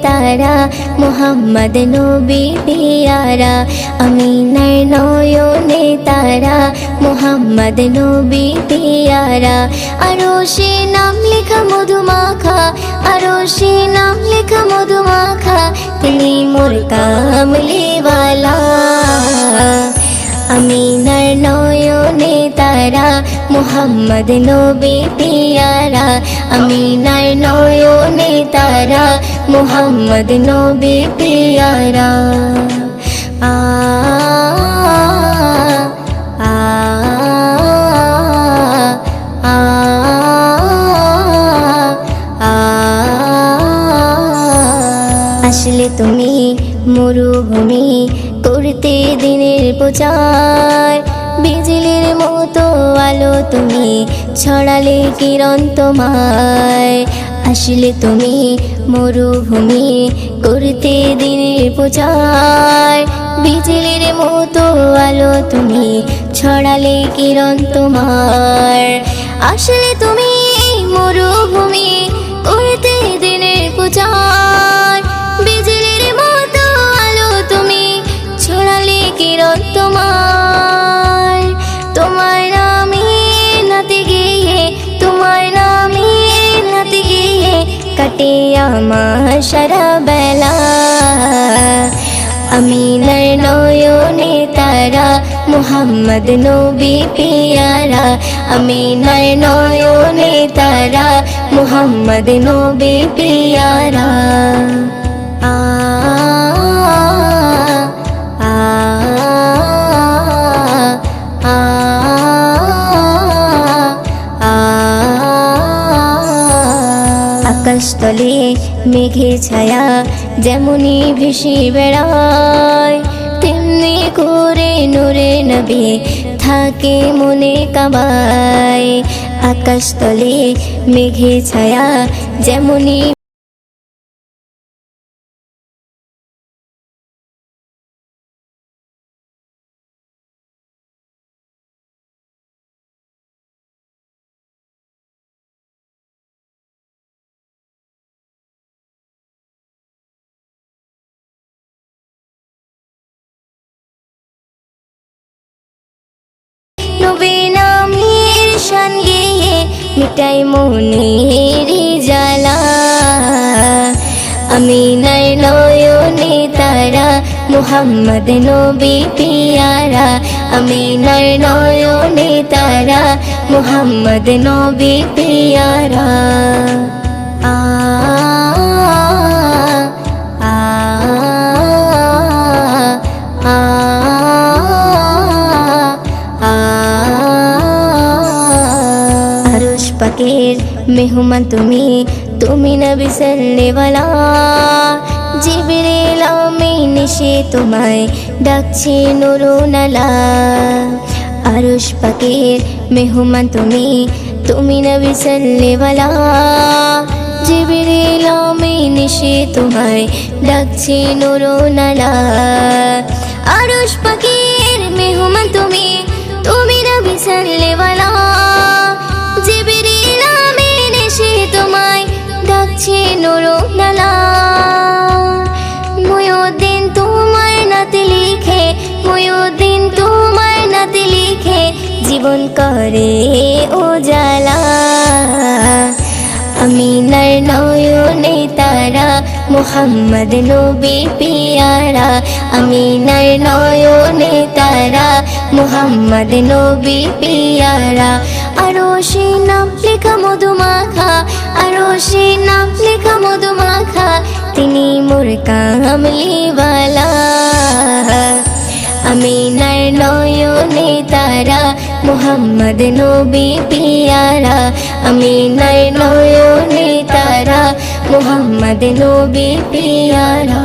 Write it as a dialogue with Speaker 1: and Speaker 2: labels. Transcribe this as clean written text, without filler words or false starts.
Speaker 1: তারা মুহাম্মদ নবী পিয়ারা আমিনার নয়নে তারা মুহাম্মদ নবী পিয়ারা আরশে নাম লেখা মধুমাখা আরশে নাম লেখা মধুমাখা তিনি মোর কামলিওয়ালা আমিনার নয়নে তারা মুহাম্মদ নবী পিয়ারা আমিনার নয়নে তারা মুহাম্মদ নবী পিয়ারা আ আ আ আসলে তুমি মরুভূমি করতে দিনের প্রচার বিজলির মতো আলো তুমি ছড়ালে কিরণ তোমায় আসলে তুমি মরুভূমি করতে দিনের প্রচার বিজলির মতো আলো তুমি ছড়ালে কিরণ তোমার আসলে তুমি মরুভূমি করতে দিনের প্রচার বিজলির মতো আলো তুমি ছড়ালে কিরণ তোমার তোমার নামে নাতে গিয়ে তোমার নামে নাতে গিয়ে কাটে আমার সারা বেলা আমিনার নয়নে তারা মুহাম্মদ নবী পিয়ারা আমিনার নয়নে তারা মুহাম্মদ নবী পিয়ারা আ আ আ আকাশতলে মেঘে ছায়া যেমনি ভেসে বেড়ায় তেমনি করে নূরে নবী থাকে মনে কাবায় আকাশতলে মেঘে ছায়া যেমনি নবী নামের শান গেয়ে মিটাই মনের জ্বালা আমিনার নয়নে তারা মুহাম্মদ নবী পিয়ারা আমিনার নয়নে তারা মুহাম্মদ নবী পিয়ারা আ আ আ আরশ পাকের মেহমান তুমি তুমি নবী সাল্লেওয়ালা জিবরিল আমিন এসে তোমায় ডাকছে নুরুনালা আরশ পাকের মেহমান তুমি তুমি নবী সাল্লেওয়ালা জিবরিল আমিন এসে তোমায় ডাকছে নুরুনালা আরশ পাকের মেহমান তুমি তুমি নবী সাল্লেওয়ালা জিবরিল আমিন এসে তোমায় ডাকছে নুরুনালা মুয়ুদ্দিন তোমার নাতে লিখে মুয়ুদ্দিন তোমার নাতে লিখে জীবন করে উজালা আমিনার নয়নে তারা মুহাম্মদ নবী পিয়ারা আমিনার নয়নে তারা মুহাম্মদ নবী পিয়ারা আরশে নাম লেখা মধুমাখা আরশে নাম লেখা মধুমাখা তিনি মোর কামলিওয়ালা আমিনার নয়নে তারা মুহাম্মদ নবী পিয়ারা আমিনার নয়নে তারা মুহাম্মদ নবী পিয়ারা।